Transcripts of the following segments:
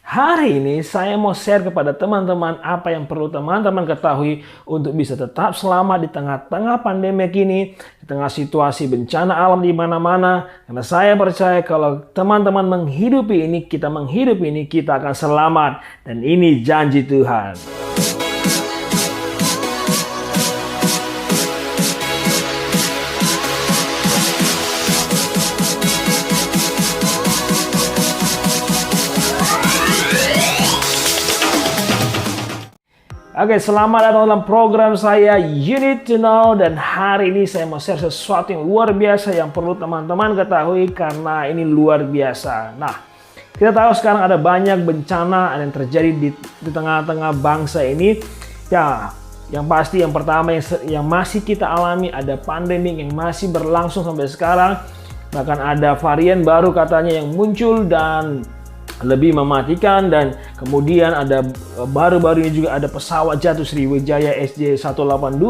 Hari ini saya mau share kepada teman-teman apa yang perlu teman-teman ketahui untuk bisa tetap selamat di tengah-tengah pandemi ini, di tengah situasi bencana alam di mana-mana. Karena saya percaya kalau teman-teman menghidupi ini, kita akan selamat. Dan ini janji Tuhan. Oke, selamat datang dalam program saya You Need to Know, dan hari ini saya mau share sesuatu yang luar biasa yang perlu teman-teman ketahui karena ini luar biasa. Nah, kita tahu sekarang ada banyak bencana yang terjadi di tengah-tengah bangsa ini. Ya, yang pasti yang pertama yang masih kita alami ada pandemi yang masih berlangsung sampai sekarang. Bahkan ada varian baru katanya yang muncul dan lebih mematikan, dan kemudian ada baru-baru ini juga ada pesawat jatuh Sriwijaya SJ182,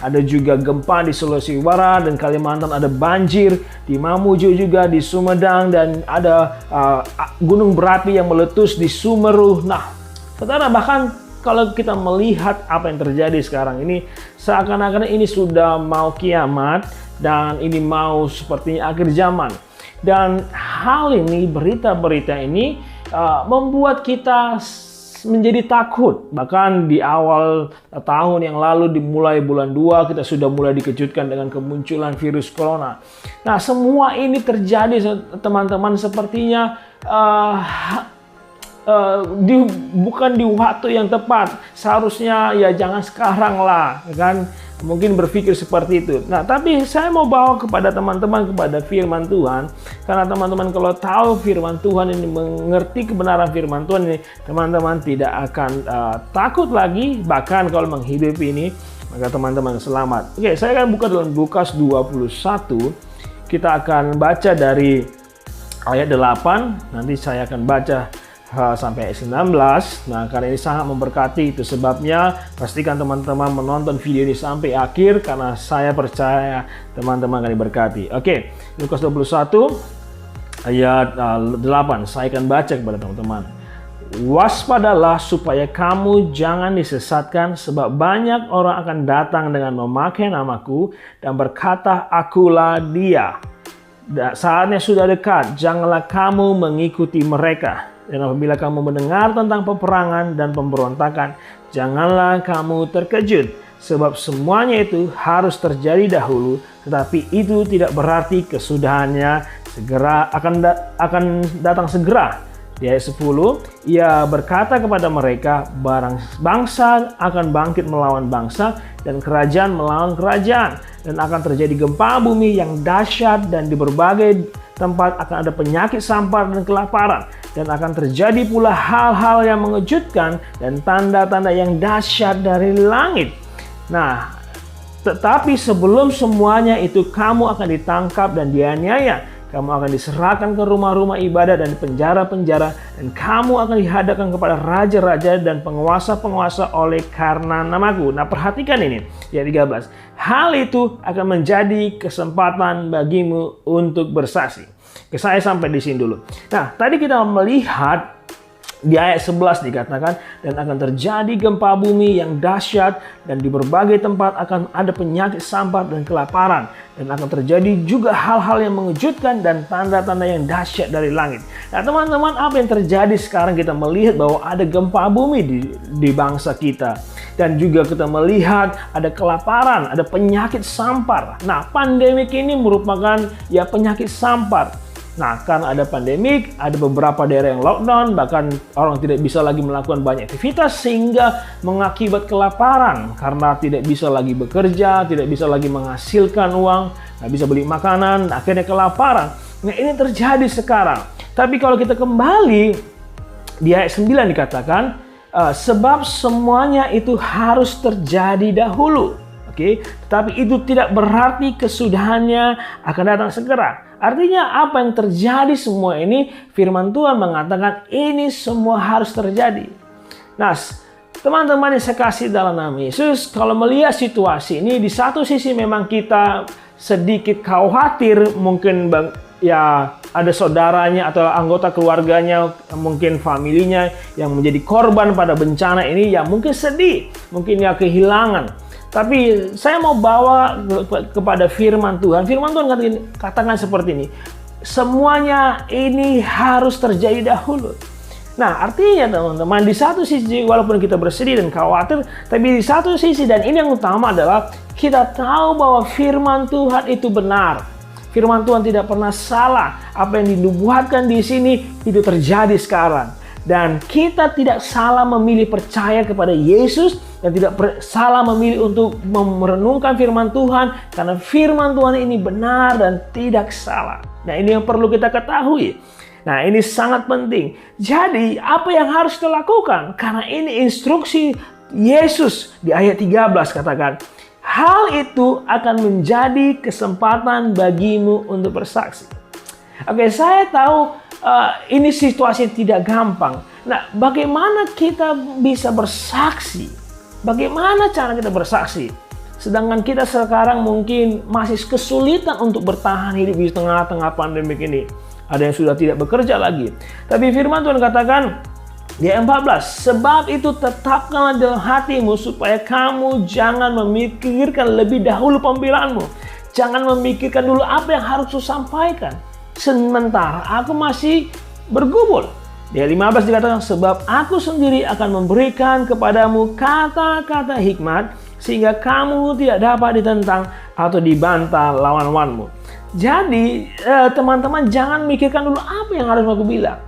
ada juga gempa di Sulawesi Barat dan Kalimantan, ada banjir di Mamuju juga di Sumedang, dan ada gunung berapi yang meletus di Sumeru. Nah, saudara, bahkan kalau kita melihat apa yang terjadi sekarang ini, seakan-akan ini sudah mau kiamat dan ini mau sepertinya akhir zaman. Dan hal ini, berita-berita ini membuat kita menjadi takut. Bahkan di awal tahun yang lalu, dimulai bulan 2, kita sudah mulai dikejutkan dengan kemunculan virus corona. Nah, semua ini terjadi, teman-teman, sepertinya bukan di waktu yang tepat. Seharusnya ya jangan sekarang lah, kan? Mungkin berpikir seperti itu. Nah, tapi saya mau bawa kepada teman-teman kepada firman Tuhan. Karena teman-teman kalau tahu firman Tuhan ini, mengerti kebenaran firman Tuhan ini, teman-teman tidak akan takut lagi. Bahkan kalau menghidupi ini, maka teman-teman selamat. Oke, saya akan buka dalam Lukas 21. Kita akan baca dari ayat 8. Nanti saya akan baca sampai ayat 19. Nah, karena ini sangat memberkati, itu sebabnya pastikan teman-teman menonton video ini sampai akhir, karena saya percaya teman-teman akan diberkati. Oke, Lukas 21 ayat 8. Saya akan baca kepada teman-teman. Waspadalah supaya kamu jangan disesatkan, sebab banyak orang akan datang dengan memakai namaku dan berkata, akulah dia. Saatnya sudah dekat, janganlah kamu mengikuti mereka. Dan apabila kamu mendengar tentang peperangan dan pemberontakan, janganlah kamu terkejut, sebab semuanya itu harus terjadi dahulu, tetapi itu tidak berarti kesudahannya segera akan datang segera. Di ayat 10, ia berkata kepada mereka, bangsa akan bangkit melawan bangsa dan kerajaan melawan kerajaan, dan akan terjadi gempa bumi yang dahsyat, dan di berbagai tempat akan ada penyakit sampar dan kelaparan, dan akan terjadi pula hal-hal yang mengejutkan dan tanda-tanda yang dahsyat dari langit. Nah, tetapi sebelum semuanya itu kamu akan ditangkap dan dianiaya. Kamu akan diserahkan ke rumah-rumah ibadah dan penjara-penjara, dan kamu akan dihadapkan kepada raja-raja dan penguasa-penguasa oleh karena namaku. Nah, perhatikan ini, ayat 13. Hal itu akan menjadi kesempatan bagimu untuk bersaksi. Saya sampai di sini dulu. Nah, tadi kita melihat di ayat 11 dikatakan, dan akan terjadi gempa bumi yang dahsyat, dan di berbagai tempat akan ada penyakit sampar dan kelaparan, dan akan terjadi juga hal-hal yang mengejutkan dan tanda-tanda yang dahsyat dari langit. Nah, teman-teman, apa yang terjadi sekarang? Kita melihat bahwa ada gempa bumi di bangsa kita, dan juga kita melihat ada kelaparan, ada penyakit sampar. Nah, pandemik ini merupakan ya penyakit sampar. Nah, karena ada pandemik, ada beberapa daerah yang lockdown, bahkan orang tidak bisa lagi melakukan banyak aktivitas, sehingga mengakibat kelaparan karena tidak bisa lagi bekerja, tidak bisa lagi menghasilkan uang, nggak bisa beli makanan, akhirnya kelaparan. Nah, ini terjadi sekarang. Tapi kalau kita kembali di ayat 9 dikatakan, sebab semuanya itu harus terjadi dahulu. Oke, tetapi itu tidak berarti kesudahannya akan datang segera. Artinya apa yang terjadi semua ini, firman Tuhan mengatakan ini semua harus terjadi. Nah, teman-teman yang saya kasih dalam nama Yesus, kalau melihat situasi ini, di satu sisi memang kita sedikit khawatir, mungkin ya ada saudaranya atau anggota keluarganya, mungkin familinya yang menjadi korban pada bencana ini, ya mungkin sedih, mungkin ya kehilangan. Tapi saya mau bawa kepada firman Tuhan. Firman Tuhan katakan seperti ini. Semuanya ini harus terjadi dahulu. Nah, artinya teman-teman, di satu sisi walaupun kita bersedih dan khawatir, tapi di satu sisi, dan ini yang utama adalah kita tahu bahwa firman Tuhan itu benar. Firman Tuhan tidak pernah salah. Apa yang dinubuatkan di sini itu terjadi sekarang. Dan kita tidak salah memilih percaya kepada Yesus dan tidak salah memilih untuk merenungkan firman Tuhan, karena firman Tuhan ini benar dan tidak salah. Nah, ini yang perlu kita ketahui. Nah, ini sangat penting. Jadi, apa yang harus kita lakukan? Karena ini instruksi Yesus di ayat 13 katakan, hal itu akan menjadi kesempatan bagimu untuk bersaksi. Oke, saya tahu ini situasi yang tidak gampang. Nah, bagaimana kita bisa bersaksi? Bagaimana cara kita bersaksi? Sedangkan kita sekarang mungkin masih kesulitan untuk bertahan hidup di tengah-tengah pandemi ini. Ada yang sudah tidak bekerja lagi. Tapi firman Tuhan katakan di ayat 14, sebab itu tetapkanlah dalam hatimu supaya kamu jangan memikirkan lebih dahulu pembelaanmu. Jangan memikirkan dulu apa yang harus ku sampaikan. Sementara aku masih bergumul. Di ayat 15 dikatakan, sebab aku sendiri akan memberikan kepadamu kata-kata hikmat, sehingga kamu tidak dapat ditentang atau dibantah lawan-lawanmu. Jadi teman-teman, jangan mikirkan dulu apa yang harus aku bilang.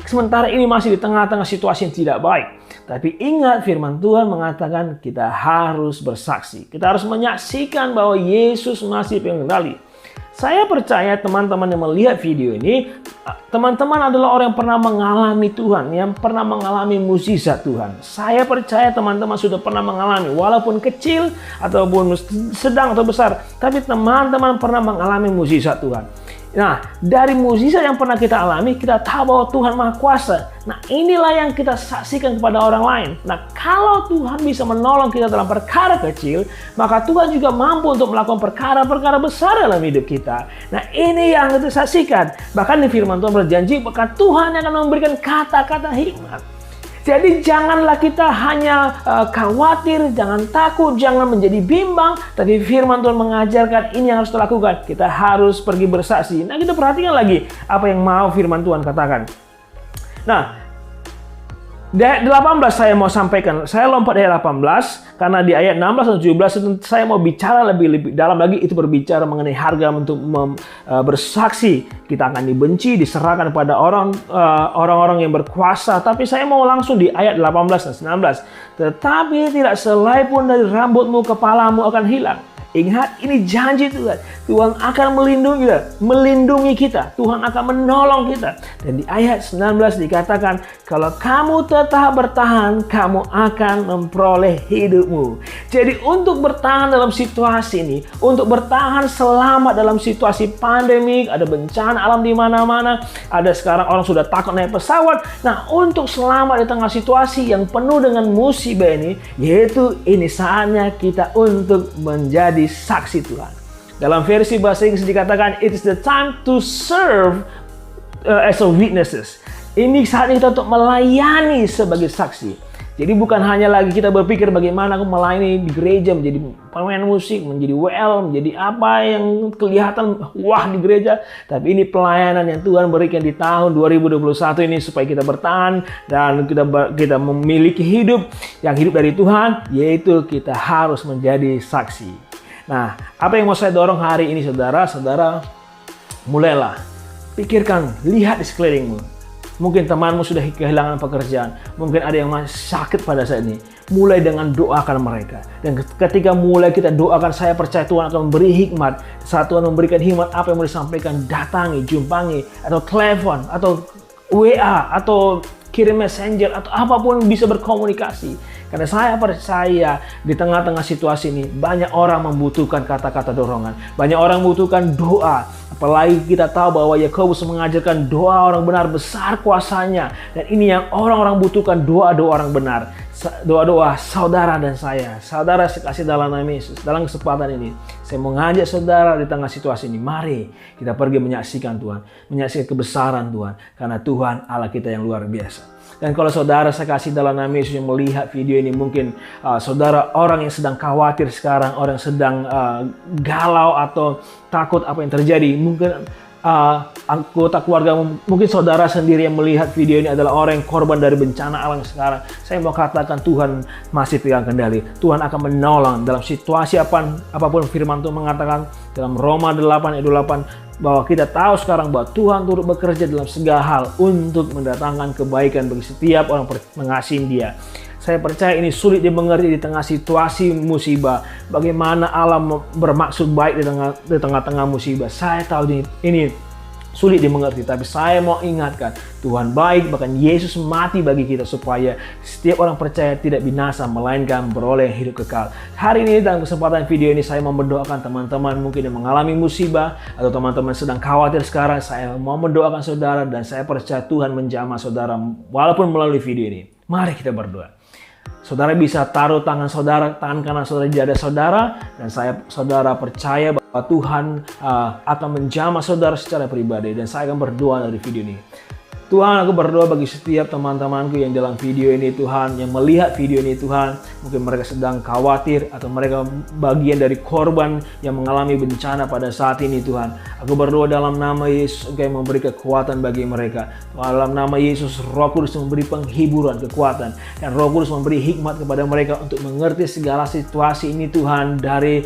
Sementara ini masih di tengah-tengah situasi yang tidak baik. Tapi ingat, firman Tuhan mengatakan kita harus bersaksi. Kita harus menyaksikan bahwa Yesus masih pengendali. Saya percaya teman-teman yang melihat video ini, teman-teman adalah orang yang pernah mengalami Tuhan, yang pernah mengalami mukjizat Tuhan. Saya percaya teman-teman sudah pernah mengalami, walaupun kecil ataupun sedang atau besar, tapi teman-teman pernah mengalami mukjizat Tuhan. Nah, dari mukjizat yang pernah kita alami, kita tahu bahwa Tuhan Maha Kuasa. Nah, inilah yang kita saksikan kepada orang lain. Nah, kalau Tuhan bisa menolong kita dalam perkara kecil, maka Tuhan juga mampu untuk melakukan perkara-perkara besar dalam hidup kita. Nah, ini yang kita saksikan. Bahkan di firman Tuhan berjanji, bahkan Tuhan akan memberikan kata-kata hikmat. Jadi janganlah kita hanya khawatir, jangan takut, jangan menjadi bimbang. Tapi firman Tuhan mengajarkan ini yang harus kita lakukan. Kita harus pergi bersaksi. Nah, kita perhatikan lagi apa yang mau firman Tuhan katakan. Nah, di ayat 18 saya mau sampaikan. Saya lompat ayat 18 karena di ayat 16 dan 17 itu saya mau bicara lebih dalam lagi. Itu berbicara mengenai harga untuk bersaksi. Kita akan dibenci, diserahkan kepada orang-orang yang berkuasa. Tapi saya mau langsung di ayat 18 dan 19. Tetapi tidak selai pun dari rambutmu kepalamu akan hilang. Ingat, ini janji Tuhan. Tuhan akan melindungi kita. Tuhan akan menolong kita. Dan di ayat 19 dikatakan, kalau kamu tetap bertahan, kamu akan memperoleh hidupmu. Jadi untuk bertahan dalam situasi ini, untuk bertahan selamat dalam situasi pandemik, ada bencana alam di mana-mana, ada sekarang orang sudah takut naik pesawat. Nah, untuk selamat di tengah situasi yang penuh dengan musibah ini, yaitu ini saatnya kita untuk menjadi saksi Tuhan. Dalam versi bahasa Inggris dikatakan, it is the time to serve as a witnesses. Ini saatnya kita untuk melayani sebagai saksi. Jadi bukan hanya lagi kita berpikir bagaimana aku melayani di gereja, menjadi pemain musik, menjadi WL, menjadi apa yang kelihatan wah di gereja. Tapi ini pelayanan yang Tuhan berikan di tahun 2021 ini supaya kita bertahan dan kita memiliki hidup yang hidup dari Tuhan, yaitu kita harus menjadi saksi. Nah, apa yang mau saya dorong hari ini saudara? Saudara, mulailah. Pikirkan, lihat di sekelilingmu. Mungkin temanmu sudah kehilangan pekerjaan. Mungkin ada yang masih sakit pada saat ini. Mulai dengan doakan mereka. Dan ketika mulai kita doakan, saya percaya Tuhan akan memberi hikmat. Saat Tuhan memberikan hikmat, apa yang mau disampaikan, datangi, jumpangi, atau telepon, atau WA, atau kirim messenger, atau apapun bisa berkomunikasi. Karena saya percaya di tengah-tengah situasi ini banyak orang membutuhkan kata-kata dorongan. Banyak orang membutuhkan doa. Apalagi kita tahu bahwa Yakobus mengajarkan doa orang benar besar kuasanya. Dan ini yang orang-orang butuhkan, doa-doa orang benar. doa-doa saudara dan saya. Saudara sekasih dalam nama Yesus. Dalam kesempatan ini, saya mengajak saudara di tengah situasi ini. Mari kita pergi menyaksikan Tuhan. Menyaksikan kebesaran Tuhan. Karena Tuhan Allah kita yang luar biasa. Dan kalau saudara saya kasih dalam nama Yesus yang melihat video ini, mungkin saudara orang yang sedang khawatir sekarang, orang yang sedang galau atau takut apa yang terjadi. Mungkin anggota keluarga, mungkin saudara sendiri yang melihat video ini adalah orang yang korban dari bencana alam sekarang. Saya mau katakan Tuhan masih pegang kendali. Tuhan akan menolong dalam situasi apapun. Firman Tuhan mengatakan dalam Roma 8 ayat 28 bahwa kita tahu sekarang bahwa Tuhan turut bekerja dalam segala hal untuk mendatangkan kebaikan bagi setiap orang mengasihi Dia. Saya percaya ini sulit dimengerti di tengah situasi musibah. Bagaimana Allah bermaksud baik di tengah-tengah musibah. Saya tahu ini sulit dimengerti, tapi saya mau ingatkan Tuhan baik, bahkan Yesus mati bagi kita supaya setiap orang percaya tidak binasa melainkan beroleh hidup kekal. Hari ini dalam kesempatan video ini saya mau mendoakan teman-teman mungkin yang mengalami musibah atau teman-teman sedang khawatir sekarang. Saya mau mendoakan saudara dan saya percaya Tuhan menjamah saudara walaupun melalui video ini. Mari kita berdoa. Saudara bisa taruh tangan kanan saudara di dada saudara, dan saudara percaya bahwa Tuhan akan menjamah saudara secara pribadi, dan saya akan berdoa dari video ini. Tuhan, aku berdoa bagi setiap teman-temanku yang dalam video ini Tuhan, yang melihat video ini Tuhan, mungkin mereka sedang khawatir atau mereka bagian dari korban yang mengalami bencana pada saat ini Tuhan. Aku berdoa dalam nama Yesus Engkau yang memberi kekuatan bagi mereka. Dalam nama Yesus, Roh Kudus memberi penghiburan, kekuatan, dan Roh Kudus memberi hikmat kepada mereka untuk mengerti segala situasi ini Tuhan dari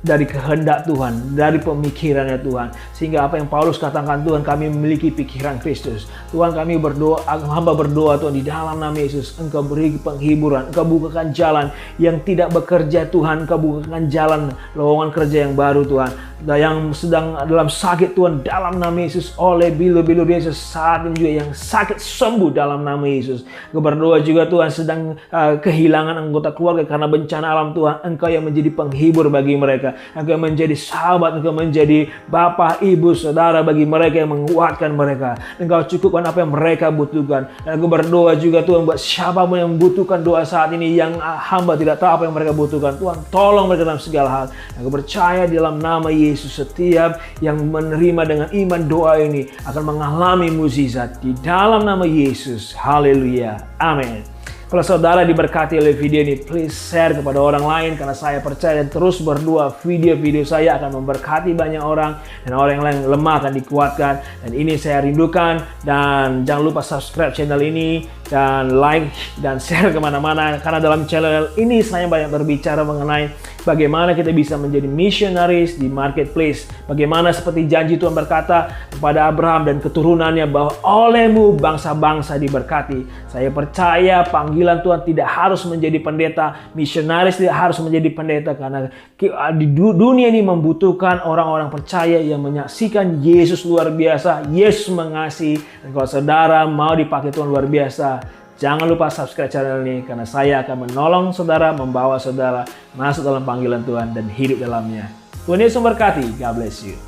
kehendak Tuhan, dari pemikirannya Tuhan. Sehingga apa yang Paulus katakan, Tuhan kami memiliki pikiran Kristus. Tuhan kami berdoa, hamba berdoa Tuhan di dalam nama Yesus, Engkau beri penghiburan, Engkau bukakan jalan yang tidak bekerja Tuhan, Engkau bukakan jalan lowongan kerja yang baru Tuhan. Yang sedang dalam sakit Tuhan, dalam nama Yesus, oleh bilur-bilur Yesus saat ini juga yang sakit sembuh dalam nama Yesus. Engkau berdoa juga Tuhan sedang kehilangan anggota keluarga karena bencana alam Tuhan, Engkau yang menjadi penghibur bagi mereka. Engkau menjadi sahabat, Engkau menjadi bapak, ibu, saudara bagi mereka yang menguatkan mereka. Engkau cukupkan apa yang mereka butuhkan. Dan aku berdoa juga Tuhan buat siapapun yang membutuhkan doa saat ini, yang hamba tidak tahu apa yang mereka butuhkan. Tuhan tolong mereka dalam segala hal. Aku percaya di dalam nama Yesus setiap yang menerima dengan iman doa ini akan mengalami mukjizat di dalam nama Yesus. Haleluya. Amin. Kalau saudara diberkati oleh video ini, please share kepada orang lain, karena saya percaya dan terus berdoa video-video saya akan memberkati banyak orang dan orang yang lain lemah akan dikuatkan. Dan ini saya rindukan, dan jangan lupa subscribe channel ini dan like dan share kemana-mana, karena dalam channel ini saya banyak berbicara mengenai bagaimana kita bisa menjadi missionaries di marketplace. Bagaimana seperti janji Tuhan berkata kepada Abraham dan keturunannya bahwa olehmu bangsa-bangsa diberkati. Saya percaya panggilan Tuhan tidak harus menjadi pendeta, misionaris tidak harus menjadi pendeta, karena di dunia ini membutuhkan orang-orang percaya yang menyaksikan Yesus luar biasa, Yesus mengasihi. Dan kalau saudara mau dipakai Tuhan luar biasa, jangan lupa subscribe channel ini, karena saya akan menolong saudara, membawa saudara masuk dalam panggilan Tuhan dan hidup dalamnya. Tuhan Yesus memberkati. God bless you.